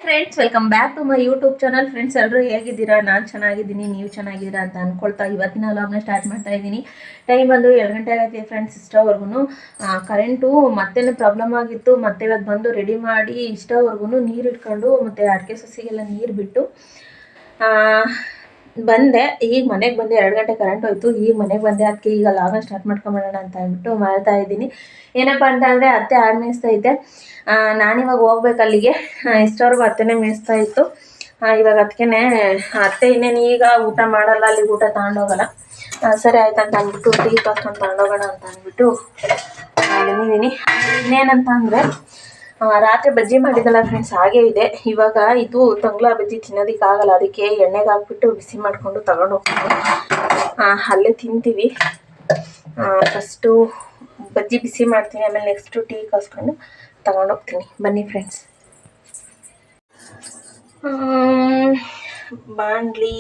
Friends, welcome back to my YouTube channel. Friends, ಎಲ್ಲರೂ ಹೇಗಿದ್ದೀರಾ? ನಾನು ಚೆನ್ನಾಗಿದ್ದೀನಿ, ನೀವು ಚೆನ್ನಾಗಿದ್ದೀರಾ ಅಂತ ಅಂದ್ಕೊಳ್ತಾ ಇವತ್ತಿನ ವ್ಲಾಗ್ನ ಸ್ಟಾರ್ಟ್ ಮಾಡ್ತಾ ಇದ್ದೀನಿ. ಟೈಮ್ ಬಂದು 2 ಗಂಟೆ ಆಗೈತೆ ಫ್ರೆಂಡ್ಸ್. ಇಷ್ಟವರೆಗೂ ಕರೆಂಟು ಮತ್ತೇನು ಪ್ರಾಬ್ಲಮ್ ಆಗಿತ್ತು. ಮತ್ತೆ ಇವತ್ತು ಬಂದು ರೆಡಿ ಮಾಡಿ ಇಷ್ಟವರೆಗೂ ನೀರು ಇಟ್ಕೊಂಡು ಮತ್ತು ಅಡಿಕೆ ಸಸಿಗೆಲ್ಲ ನೀರು ಬಿಟ್ಟು ಬಂದೆ. ಈಗ ಮನೆಗೆ ಬಂದೆ. 2 ಗಂಟೆ ಕರೆಂಟ್ ಹೋಯ್ತು. ಈಗ ಮನೆಗೆ ಬಂದೆ. ಅದಕ್ಕೆ ಈಗ ಲಾಗ ಸ್ಟಾರ್ಟ್ ಮಾಡ್ಕೊಂಬಿಡೋಣ ಅಂತ ಅಂದ್ಬಿಟ್ಟು ಮಾಡ್ತಾ ಇದ್ದೀನಿ. ಏನಪ್ಪ ಅಂತ ಅಂದರೆ ಅತ್ತೆ ಆಡು ಮೇಯಿಸ್ತಾ ಇದ್ದೆ. ನಾನಿವಾಗ ಹೋಗ್ಬೇಕು ಅಲ್ಲಿಗೆ. ಇಷ್ಟವರೆಗೂ ಅತ್ತೆನೇ ಮೇಯಿಸ್ತಾ ಇತ್ತು. ಇವಾಗ ಅದಕ್ಕೆ ಅತ್ತೆ ಇನ್ನೇನು ಈಗ ಊಟ ಮಾಡಲ್ಲ, ಅಲ್ಲಿಗೆ ಊಟ ತಗೊಂಡೋಗಲ್ಲ. ಸರಿ ಆಯ್ತು ಅಂತ ಅಂದ್ಬಿಟ್ಟು ಟೀ ಕಾಸ್ಕೊಂಡು ತಗೊಂಡೋಗೋಣ ಅಂತ ಅಂದ್ಬಿಟ್ಟು ಬಂದಿದ್ದೀನಿ. ಇನ್ನೇನಂತ ಅಂದರೆ ರಾತ್ರಿ ಬಜ್ಜಿ ಮಾಡಿದ್ದಲ್ಲ ಫ್ರೆಂಡ್ಸ್, ಹಾಗೇ ಇದೆ. ಇವಾಗ ಇದು ತಂಗ್ಳ ಬಜ್ಜಿ ತಿನ್ನೋದಕ್ಕಾಗಲ್ಲ, ಅದಕ್ಕೆ ಎಣ್ಣೆಗೆ ಹಾಕ್ಬಿಟ್ಟು ಬಿಸಿ ಮಾಡಿಕೊಂಡು ತಗೊಂಡು ಹೋಗ್ತೀನಿ. ಅಲ್ಲೇ ತಿಂತೀವಿ. ಫಸ್ಟು ಬಜ್ಜಿ ಬಿಸಿ ಮಾಡ್ತೀನಿ, ಆಮೇಲೆ ನೆಕ್ಸ್ಟು ಟೀ ಕಾಸ್ಕೊಂಡು ತಗೊಂಡೋಗ್ತೀನಿ. ಬನ್ನಿ ಫ್ರೆಂಡ್ಸ್. ಬಾಂಡ್ಲಿ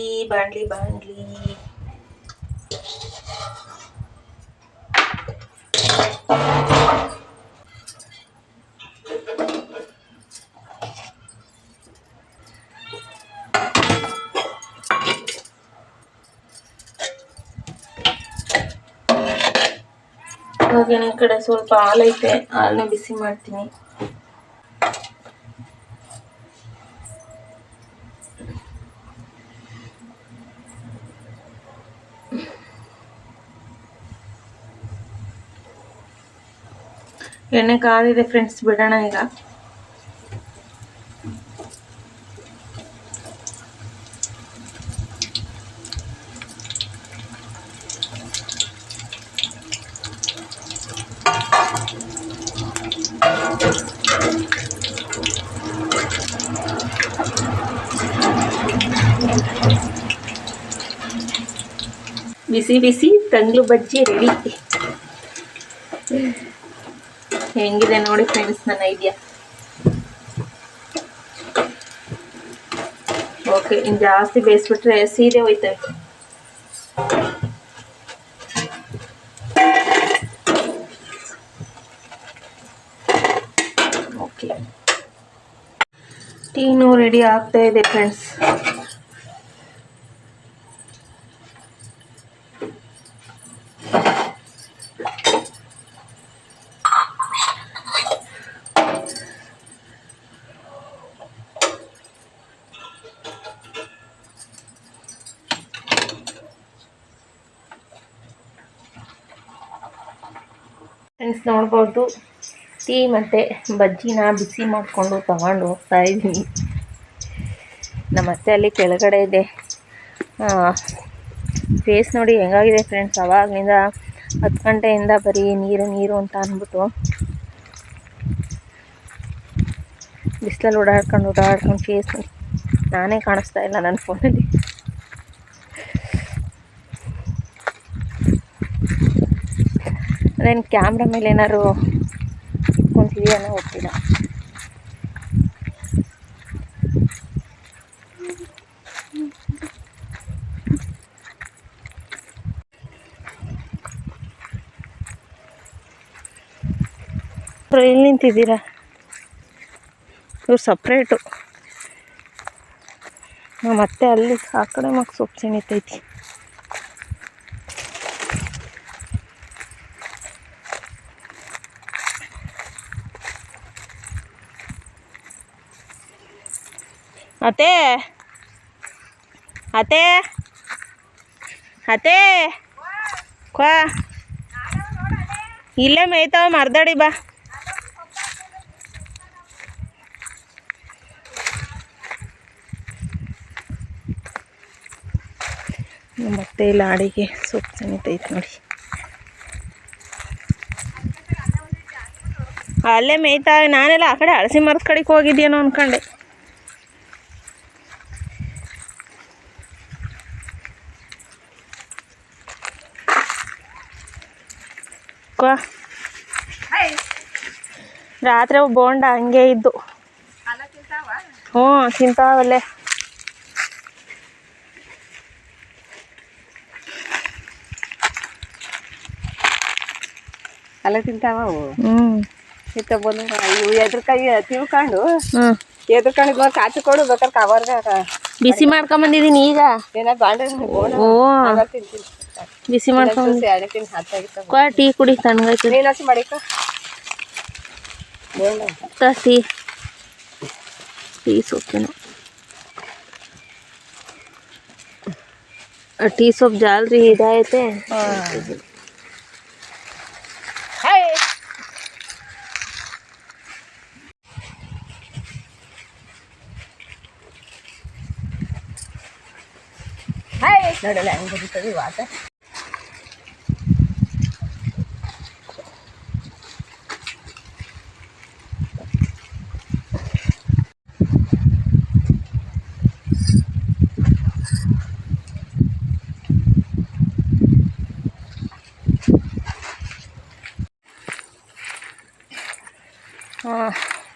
ಇವಾಗ ಈ ಕಡೆ ಸ್ವಲ್ಪ ಹಾಲೈತೆ, ಹಾಲನ್ನ ಬಿಸಿ ಮಾಡ್ತೀನಿ. ಎಣ್ಣೆ ಕಾದಿದೆ ಫ್ರೆಂಡ್ಸ್, ಬಿಡೋಣ ಈಗ. ಬಿಸಿ ಬಿಸಿ ತಂಗ್ಳು ಬಜ್ಜಿ ರೆಡಿ. ಹೆಂಗಿದೆ ನೋಡಿ ಫ್ರೆಂಡ್ಸ್ ನನ್ನ ಐಡಿಯಾ. ಓಕೆ, ಇನ್ನು ಜಾಸ್ತಿ ಬೇಯಿಸ್ಬಿಟ್ರೆ ಸೀದೆ ಹೋಯ್ತವೆ. ಓಕೆ, ಟೀನು ರೆಡಿ ಆಗ್ತಾ ಇದೆ ಫ್ರೆಂಡ್ಸ್. ಫ್ರೆಂಡ್ಸ್, ನೋಡ್ಬೋದು ಟೀ ಮತ್ತು ಬಜ್ಜಿನ ಬಿಸಿ ಮಾಡಿಕೊಂಡು ತಗೊಂಡು ಹೋಗ್ತಾ ಇದ್ದೀನಿ. ನಮ್ಮ ಅತ್ತೆ ಅಲ್ಲಿ ಕೆಳಗಡೆ ಇದೆ. ಫೇಸ್ ನೋಡಿ ಹೆಂಗಾಗಿದೆ ಫ್ರೆಂಡ್ಸ್. ಅವಾಗಲಿಂದ 10 ಗಂಟೆಯಿಂದ ಬರೀ ನೀರು ಅಂತ ಅಂದ್ಬಿಟ್ಟು ಬಿಸಿಲಲ್ಲಿ ಓಡಾಡ್ಕೊಂಡು ಫೇಸ್ ನಾನೇ ಕಾಣಿಸ್ತಾ ಇಲ್ಲ ನನ್ನ ಫೋನಲ್ಲಿ. ಅದೇನು ಕ್ಯಾಮ್ರಾ ಮೇಲೆ ಏನಾದ್ರು ಕುಂತಿದೆಯೋ ಗೊತ್ತಿಲ್ಲ. ಎಲ್ಲಿ ನಿಂತಿದ್ದೀರಾ? ಇವ್ರು ಸಪ್ರೇಟು. ಮತ್ತೆ ಅಲ್ಲಿ ಆ ಕಡೆ ಮಕ್ಕ ಸೊಪ್ಪು ಸೆಣಿತೈತಿ. ಅತ್ತೆ ಅತ್ತೆ ಅತ್ತೆ ಕ್ವಾ ಇಲ್ಲೇ ಮೇಯ್ತಾವ, ಮರ್ದಾಡಿ ಬಾ. ಮತ್ತೆ ಇಲ್ಲಿ ಆಡಿಗೆ ಸೊಪ್ಪು ಸೆಣಿತೈತಿ ನೋಡಿ. ಅಲ್ಲೇ ಮೇಯ್ತಾವೆ. ನಾನೆಲ್ಲ ಆ ಕಡೆ ಹಳಸಿ ಮರದ ಕಡೆಗೆ ಹೋಗಿದ್ದೇನೋ ಅನ್ಕೊಂಡೆ. ರಾತ್ರಿ ಬೋಂಡ ಹಂಗೆ ಇದ್ದು. ಹ್ಞೂ, ತಿಂತಾವಲ್ಲೇ. ಅಲ್ಲ ತಿಂತಾವ ಅವು. ಇತ್ತ ಬಂದು ಇವು ಎದ್ರಕಾಯಿ ತಿಳ್ಕೊಂಡು ಎದ್ಕೊಂಡಿದ್ ಕಾಚಿ ಕೊಡು ಬೇಕಾದ್ರೆ ಕವರ್ಗ ಬಿಸಿ ಮಾಡ್ಕೊಂಬಂದಿದ್ದೀನಿ ಈಗ. ಏನ ಬಾಂಡೆ ಓ ಬಿಸಿ ಮಾಡ್ಕೊಂಡ್ ಟೀ ಕುಡಿ ತಣ್ಣಗೈತೆ. ನೀನು ಹಸಿ ಮಾಡಿಕ ಟೀ ಟೀ ಸೊಪ್ಪೇನು ಟೀ ಸೊಪ್ಪು ಜಾಲ್ರಿ ಇದೈತೆ. ನೋಡಲ್ಲ ಹೆಂಗ್ ಬದುಕ್ತದೆ ವಾತ.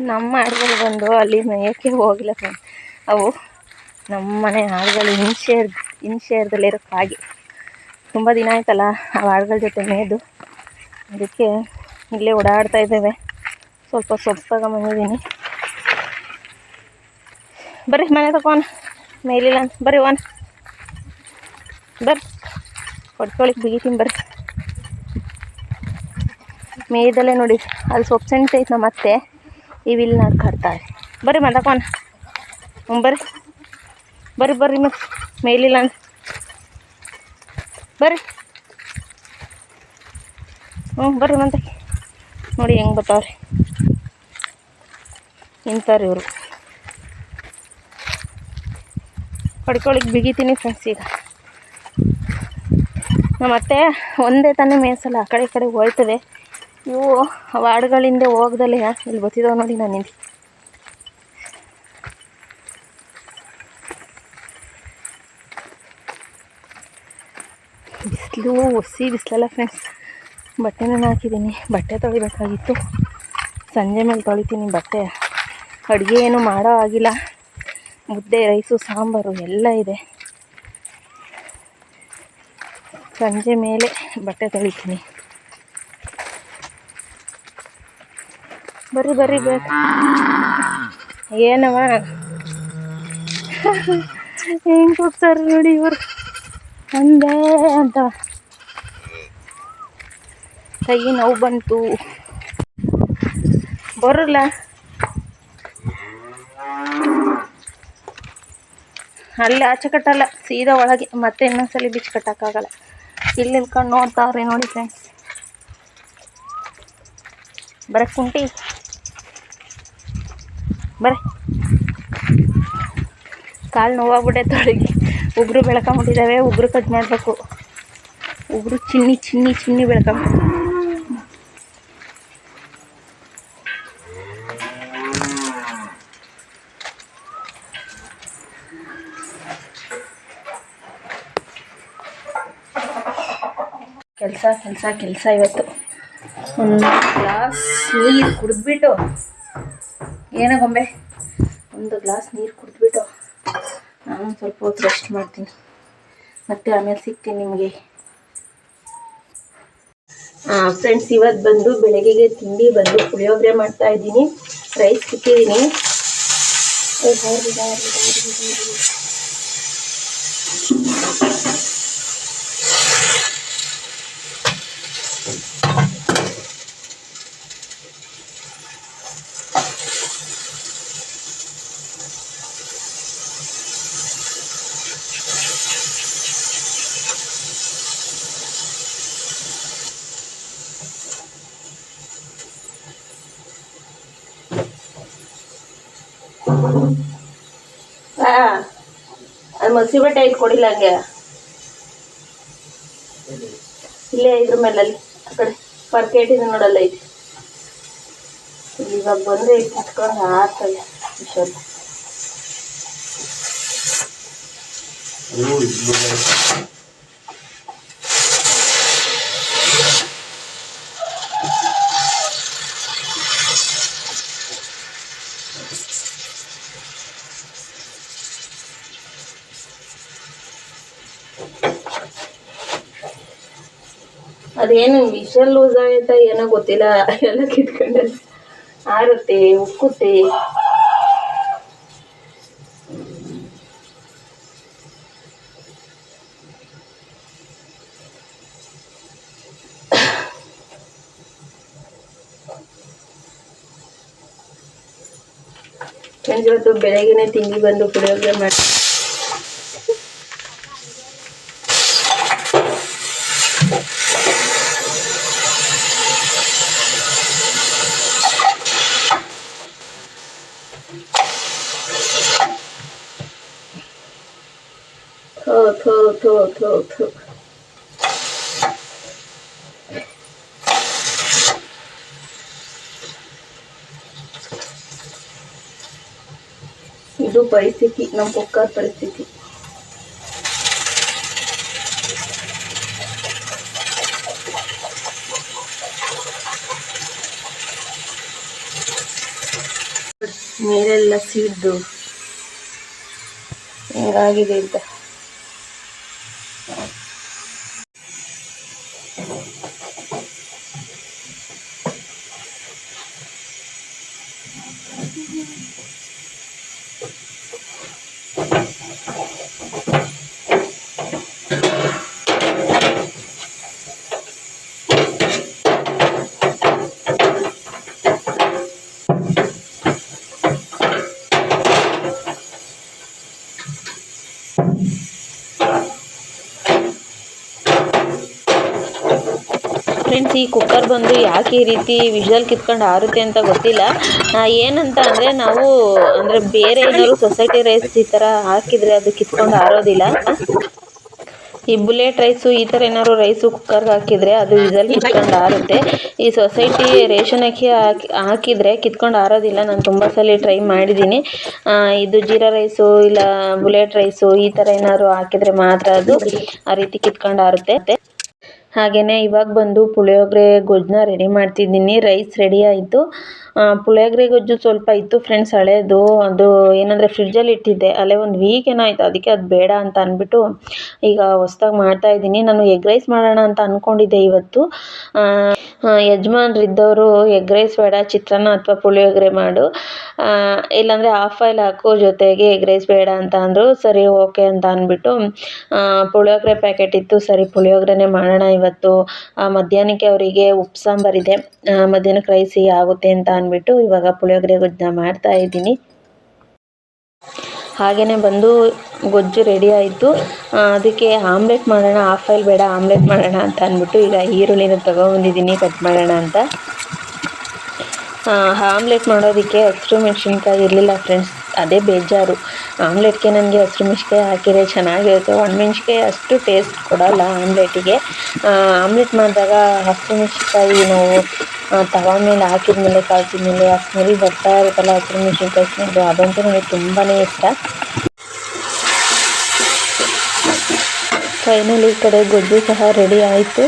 ನಮ್ಮ ಆಡುಗಳು ಬಂದು ಅಲ್ಲಿ ಮೇಯಕ್ಕೆ ಹೋಗಿಲ್ಲ ಫ್ರೆಂಡ್ಸ್. ಅವು ನಮ್ಮ ಮನೆ ಆಡುಗಳು ಇನ್ಶೇರ್ದಲ್ಲಿರೋ ಕಾಗಿ ತುಂಬ ದಿನ ಆಯ್ತಲ್ಲ ಆ ಆಡುಗಳ ಜೊತೆ ಮೇಯ್ದು, ಅದಕ್ಕೆ ಇಲ್ಲೇ ಓಡಾಡ್ತಾ ಇದ್ದೇವೆ. ಸ್ವಲ್ಪ ಸೊಪ್ಪು ತಗೊಂಬಂದಿದ್ದೀನಿ. ಬರ್ರಿ ಮನೆ ತಗೋಣ, ಮೇಲಿಲ್ಲ ಅಂತ ಬರ್ರಿ ಒನ್ ಬರ್ರಿ ಹೊಡ್ಕೊಳಿಕ್ಕೆ ಬಿಗಿತೀನಿ ಬರ್ರಿ. ಮೇಯ್ದಲ್ಲೇ ನೋಡಿ ಅಲ್ಲಿ ಸೊಪ್ಪು ಸೆಣ್ತೈತೆ ನಮ್ಮ ಅತ್ತೆ, ಇವಿಲ್ಲಿ ನಾಡ್ಕಾಡ್ತಾಳೆ. ಬರ್ರಿ ಮತಕೋಣ. ಬರ್ರಿ ಬರ್ರಿ ಬರ್ರಿ ಮತ್ತೆ ಮೇಲಿಲ್ಲ ಅಂತ ಬರ್ರಿ. ಬರ್ರಿ ಮತ್ತೆ ನೋಡಿ ಹೆಂಗೆ ಬರ್ತಾವ್ರಿ ಇಂಥವ್ರು ಇವರು. ಹೊಡ್ಕೊಳಿಕ್ಕೆ ಬಿಗಿತೀನಿ ಫ್ರೆಂಡ್ಸ್. ಈಗ ನಮ್ಮ ಅತ್ತೆ ಒಂದೇ ತಾನೇ ಮೇಯ್ಸಲ್ಲ, ಆ ಕಡೆ ಈ ಕಡೆ ಹೋಯ್ತವೆ. ಇವು ವಾರ್ಡ್ಗಳಿಂದ ಹೋಗ್ದಲ್ಲೇ ಇಲ್ಲಿ ಗೊತ್ತಿದ್ದಾವೆ ನೋಡಿ. ನಾನು ಇಲ್ಲಿ ಬಿಸಿಲು ಒಸಿ ಬಿಸಿಲಲ್ಲ ಫ್ರೆಂಡ್ಸ್. ಬಟ್ಟೆನ ಹಾಕಿದ್ದೀನಿ, ಬಟ್ಟೆ ತೊಳಿಬೇಕಾಗಿತ್ತು. ಸಂಜೆ ಮೇಲೆ ತೊಳಿತೀನಿ ಬಟ್ಟೆ. ಅಡುಗೆ ಏನು ಮಾಡೋ ಆಗಿಲ್ಲ, ಮುದ್ದೆ ರೈಸು ಸಾಂಬಾರು ಎಲ್ಲ ಇದೆ. ಸಂಜೆ ಮೇಲೆ ಬಟ್ಟೆ ತೊಳಿತೀನಿ. ಬರ್ರಿ ಬರ್ರಿ ಬೇಕು ಏನವ ಹೆಂಗೆ ಕೂಗ್ತಾರೆ ನೋಡಿ ಇವರು. ಅಂದೇ ಅಂತ ಕೈ ನೋವು ಬಂತು ಬರಲ್ಲ. ಅಲ್ಲಿ ಆಚೆ ಕಟ್ಟಲ್ಲ, ಸೀದಾ ಒಳಗೆ. ಮತ್ತೆ ಇನ್ನೊಂದ್ಸಲಿ ಬಿಚ್ಚು ಕಟ್ಟೋಕ್ಕಾಗಲ್ಲ. ಇಲ್ಲಿ ನಿಲ್ಕೊಂಡು ನೋಡ್ತಾವ್ರಿ ನೋಡಿ ಫ್ರೆಂಡ್ಸ್. ಬರ ಕುಂಟಿ ಬರ ಕಾಲು ನೋವಾಗ್ಬಿಟ್ಟೈತೆ ತೊಳಗಿ. ಉಗುರು ಬೆಳ್ಕೊಂಬಿಟ್ಟಿದ್ದಾವೆ, ಉಗುರು ಕಟ್ ಮಾಡಬೇಕು. ಉಗುರು ಚಿನ್ನಿ ಚಿನ್ನಿ ಚಿನ್ನಿ ಬೆಳ್ಕೊಂಬ. ಕೆಲಸ ಇವತ್ತು. ಒಂದು ಗ್ಲಾಸ್ ನೀರು ಕುಡಿದ್ಬಿಟ್ಟು, ಏನೋ ಗೊಂಬೆ, ಒಂದು ಗ್ಲಾಸ್ ನೀರು ಕುಡಿದ್ಬಿಟ್ಟು ನಾನು ಸ್ವಲ್ಪ ಹೊತ್ತು ರೆಸ್ಟ್ ಮಾಡ್ತೀನಿ. ಮತ್ತೆ ಆಮೇಲೆ ಸಿಗ್ತೀನಿ ನಿಮಗೆ. ಫ್ರೆಂಡ್ಸ್, ಇವತ್ತು ಬಂದು ಬೆಳಗ್ಗೆಗೆ ತಿಂಡಿ ಬಂದು ಪುಳಿಯೋಗರೆ ಮಾಡ್ತಾ ಇದ್ದೀನಿ. ರೈಸ್ ಇಟ್ಟಿದ್ದೀನಿ. ಅದು ಮಸಿ ಬಟ್ಟೆ ಐತೆ ಕೊಡಿಲ್ಲ ಹಂಗೆ. ಇಲ್ಲೇ ಇದ್ರ ಮೇಲೆ ಅಲ್ಲಿ ಆ ಕಡೆ ಪರ್ಕೇಟ್ ಇದೆ ನೋಡಲ್ಲ ಐತಿ. ಇವಾಗ ಬಂದ್ರೆ ಕಿತ್ಕೊಂಡು ಆಡ್ತದೆ ವಿಷಯ. ಅದೇನು ವಿಷಲ್ ಲೂಸ್ ಆಗೈತ ಏನೋ ಗೊತ್ತಿಲ್ಲ, ಎಲ್ಲ ಕಿತ್ಕೊಂಡ ಆರುತ್ತೆ, ಉಕ್ಕುತ್ತೆ. ಫ್ರೆಂಡ್ಸ್ ಇವತ್ತು ಬೆಳಗ್ಗೆನೆ ತಿಂಡಿ ಬಂದು ಪುಳಿಯೋಗರೆ ಮಾಡಿ ಥೋ ಇದು ಪರಿಸ್ಥಿತಿ, ನಮ್ಮ ಕುಕ್ಕರ್ ಪರಿಸ್ಥಿತಿ. ಮೇಲೆಲ್ಲ ಸಿಡ್ದು ಹಿಂಗಾಗಿದೆ ಅಂತ. ಫ್ರೆಂಡ್ಸ್, ಈ ಕುಕ್ಕರ್ ಬಂದು ಯಾಕೆ ಈ ರೀತಿ ವಿಷಲ್ ಕಿತ್ಕೊಂಡು ಆರುತ್ತೆ ಅಂತ ಗೊತ್ತಿಲ್ಲ. ಏನಂತ ಅಂದರೆ ನಾವು ಅಂದರೆ ಬೇರೆ ಏನಾದ್ರು ಸೊಸೈಟಿ ರೈಸ್ ಈ ಥರ ಹಾಕಿದರೆ ಅದು ಕಿತ್ಕೊಂಡು ಆರೋದಿಲ್ಲ. ಈ ಬುಲೆಟ್ ರೈಸು ಈ ಥರ ಏನಾದ್ರು ರೈಸು ಕುಕ್ಕರ್ಗೆ ಹಾಕಿದರೆ ಅದು ವಿಷಲ್ ಕಿತ್ಕೊಂಡು ಆರುತ್ತೆ. ಈ ಸೊಸೈಟಿ ರೇಷನ್ ಅಕ್ಕಿ ಹಾಕಿದರೆ ಕಿತ್ಕೊಂಡು ಆರೋದಿಲ್ಲ. ನಾನು ತುಂಬ ಸಲ ಟ್ರೈ ಮಾಡಿದ್ದೀನಿ. ಇದು ಜೀರಾ ರೈಸು ಇಲ್ಲ ಬುಲೆಟ್ ರೈಸು ಈ ಥರ ಏನಾದ್ರು ಹಾಕಿದರೆ ಮಾತ್ರ ಅದು ಆ ರೀತಿ ಕಿತ್ಕೊಂಡು ಆರುತ್ತೆ. ಹಾಗೆಯೇ ಇವಾಗ ಬಂದು ಪುಳಿಯೋಗರೆ ಗೊಜ್ಜನ್ನ ರೆಡಿ ಮಾಡ್ತಿದ್ದೀನಿ. ರೈಸ್ ರೆಡಿ ಆಯಿತು. ಪುಳಿಯೋಗರೆ ಗೊಜ್ಜು ಸ್ವಲ್ಪ ಇತ್ತು ಫ್ರೆಂಡ್ಸ್ ಹಳೇದು. ಅದು ಏನಂದರೆ ಫ್ರಿಡ್ಜಲ್ಲಿ ಇಟ್ಟಿದ್ದೆ, ಅಲ್ಲೇ ಒಂದು ವೀಕ್ ಏನೋ ಆಯಿತು. ಅದಕ್ಕೆ ಅದು ಬೇಡ ಅಂತ ಅಂದ್ಬಿಟ್ಟು ಈಗ ಹೊಸ್ದಾಗಿ ಮಾಡ್ತಾಯಿದ್ದೀನಿ. ನಾನು ಎಗ್ ರೈಸ್ ಮಾಡೋಣ ಅಂತ ಅಂದ್ಕೊಂಡಿದ್ದೆ ಇವತ್ತು. ಯಜಮಾನ್ರಿದ್ದವರು ಎಗ್ ರೈಸ್ ಬೇಡ, ಚಿತ್ರಾನ್ನ ಅಥವಾ ಪುಳಿಯೋಗರೆ ಮಾಡು, ಇಲ್ಲಾಂದರೆ ಹಾಫ್ ಆಯಿಲ್ ಹಾಕು, ಜೊತೆಗೆ ಎಗ್ ರೈಸ್ ಬೇಡ ಅಂತ ಅಂದರು. ಸರಿ ಓಕೆ ಅಂತ ಅಂದ್ಬಿಟ್ಟು ಪುಳಿಯೋಗರೆ ಪ್ಯಾಕೆಟ್ ಇತ್ತು. ಸರಿ ಪುಳಿಯೋಗರೆನೇ ಮಾಡೋಣ ಇವತ್ತು. ಮಧ್ಯಾಹ್ನಕ್ಕೆ ಅವರಿಗೆ ಉಪ್ಪು ಸಾಂಬಾರಿದೆ, ಮಧ್ಯಾಹ್ನಕ್ಕೆ ರೈಸಿಗೆ ಆಗುತ್ತೆ ಅಂತ ಅಂದ್ಬಿಟ್ಟು ಇವಾಗ ಪುಳಿಯೋಗರೆ ಗೊಜ್ಜನ್ನ ಮಾಡ್ತಾ ಇದ್ದೀನಿ. ಹಾಗೆಯೇ ಬಂದು ಗೊಜ್ಜು ರೆಡಿ ಆಯಿತು. ಅದಕ್ಕೆ ಆಮ್ಲೆಟ್ ಮಾಡೋಣ, ಹಾಫ್ ಆಯಿಲ್ ಬೇಡ ಆಮ್ಲೆಟ್ ಮಾಡೋಣ ಅಂತ ಅಂದ್ಬಿಟ್ಟು ಈಗ ಈರುಳ್ಳಿನ ತೊಗೊಬಂದಿದ್ದೀನಿ ಕಟ್ ಮಾಡೋಣ ಅಂತ. ಆಮ್ಲೆಟ್ ಮಾಡೋದಕ್ಕೆ ಹಸಿರು ಮೆಣಸಿನ್ಕಾಯಿ ಇರಲಿಲ್ಲ ಫ್ರೆಂಡ್ಸ್, ಅದೇ ಬೇಜಾರು. ಆಮ್ಲೆಟ್ಗೆ ನನಗೆ ಹಸಿರು ಮೆಣಸಿನ್ಕಾಯಿ ಹಾಕಿದರೆ ಚೆನ್ನಾಗಿರುತ್ತೆ. ಒಣಮೆಣ್ಸಿನ್ಕಾಯಿ ಅಷ್ಟು ಟೇಸ್ಟ್ ಕೊಡೋಲ್ಲ ಆಮ್ಲೆಟಿಗೆ. ಆಮ್ಲೆಟ್ ಮಾಡಿದಾಗ ಹಸಿರು ಮೆಣಸಿನ್ಕಾಯಿ ನಾವು ತವಾ ಮೇಲೆ ಹಾಕಿದ್ಮೇಲೆ ಕಾಲ್ಸಿದ್ಮೇಲೆ ಆ ಸ್ಮೆಲ್ ಬರ್ತಾ ಇರುತ್ತಲ್ಲ, ಹಸಿರು ಮೆಣಸಿನ್ಕಾಯಿ ಸ್ಮೆಲ್ಲು, ಅದಂತೂ ನನಗೆ ತುಂಬಾ ಇಷ್ಟ. ಫೈನಲಿ ಈ ಕಡೆ ಗೊಜ್ಜು ಸಹ ರೆಡಿ ಆಯಿತು.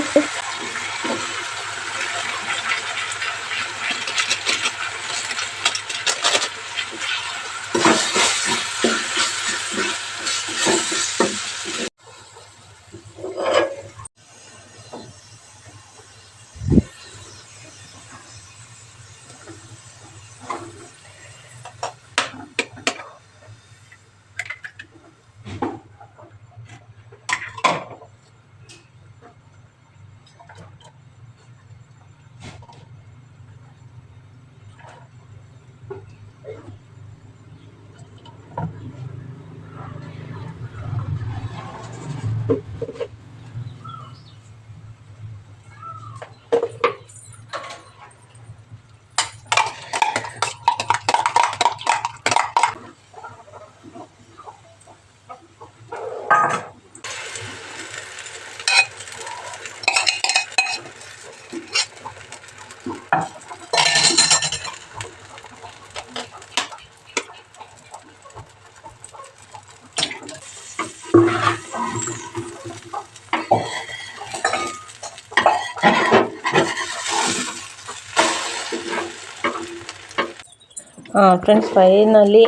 ಫ್ರೆಂಡ್ಸ್, ಫೈನಲಿ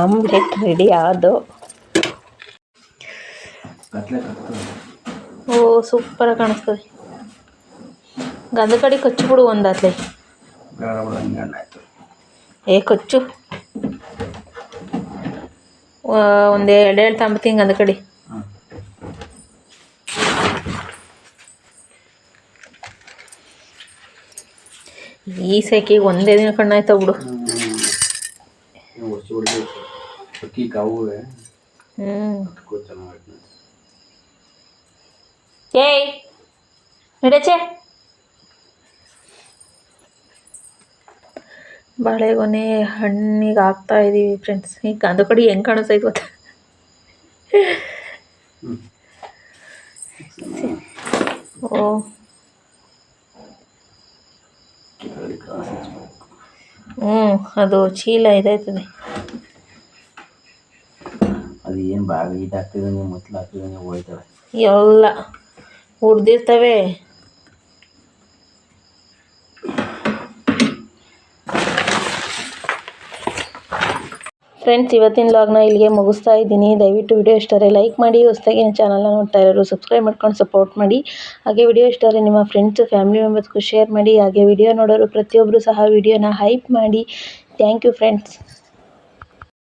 ಆಮ್ಲೆಟ್ ರೆಡಿ ಆದವು. ಓ ಸೂಪರಾಗಿ ಕಾಣಿಸ್ತದೆ. ಗಂಧ ಕಡೆ ಕಚ್ಚು ಬಿಡು ಒಂದಾತ್ಲೆ. ಕಚ್ಚು ಒಂದು ಎರಡು ತಾಂಬತ್ತೀನಿ ಗಂಧ ಕಡೆ. ಈ ಸೆಕೆಗೆ ಒಂದೇ ದಿನ ಕಣ್ಣಾಯ್ತಾವ ಬಿಡು. ಅಕ್ಕಿ ಕಾವುವೆ ಹ್ಞೂ ಅದಕ್ಕೂ ಚೆನ್ನಾಗಿ ಏಯ್ ನಡಚೆ ಬಾಳೆಗೊನೆ ಹಣ್ಣಿಗೆ ಹಾಕ್ತಾ ಇದ್ದೀವಿ ಫ್ರೆಂಡ್ಸ್. ಈಗ ಅದು ಕಡೆ ಹೆಂಗೆ ಕಾಣಿಸ್ತೈತೆ ಗೊತ್ತಾ? ಓ ಅದು ಚೀಲ ಇದಾಯ್ತದೆ. ಅದು ಏನು ಭಾಗ ಇದಾಗ್ತಿದ್ದಾನೆ ಮೊದಲು ಹಾಕ್ತಿದ್ದಾನೆ ಹೋಯ್ತವೆ ಎಲ್ಲ ಹುರಿದಿರ್ತವೆ. ಫ್ರೆಂಡ್ಸ್, ಇವತ್ತಿನ ವ್ಲಾಗ್ನ ಇಲ್ಲಿಗೆ ಮುಗಿಸ್ತಾ ಇದ್ದೀನಿ. ದಯವಿಟ್ಟು ವಿಡಿಯೋ ಇಷ್ಟ ಲೈಕ್ ಮಾಡಿ, ಹೊಸದಾಗಿ ಚಾನಲ್ನ ನೋಡ್ತಾ ಇರೋರು ಸಬ್ಸ್ಕ್ರೈಬ್ ಮಾಡ್ಕೊಂಡು ಸಪೋರ್ಟ್ ಮಾಡಿ. ಹಾಗೆ ವಿಡಿಯೋ ಇಷ್ಟ ನಿಮ್ಮ ಫ್ರೆಂಡ್ಸ್ ಫ್ಯಾಮಿಲಿ ಮೆಂಬರ್ಸ್ಗೂ ಶೇರ್ ಮಾಡಿ. ಹಾಗೆ ವಿಡಿಯೋ ನೋಡೋರು ಪ್ರತಿಯೊಬ್ಬರು ಸಹ ವಿಡಿಯೋನ ಹೈಪ್ ಮಾಡಿ. Thank you friends.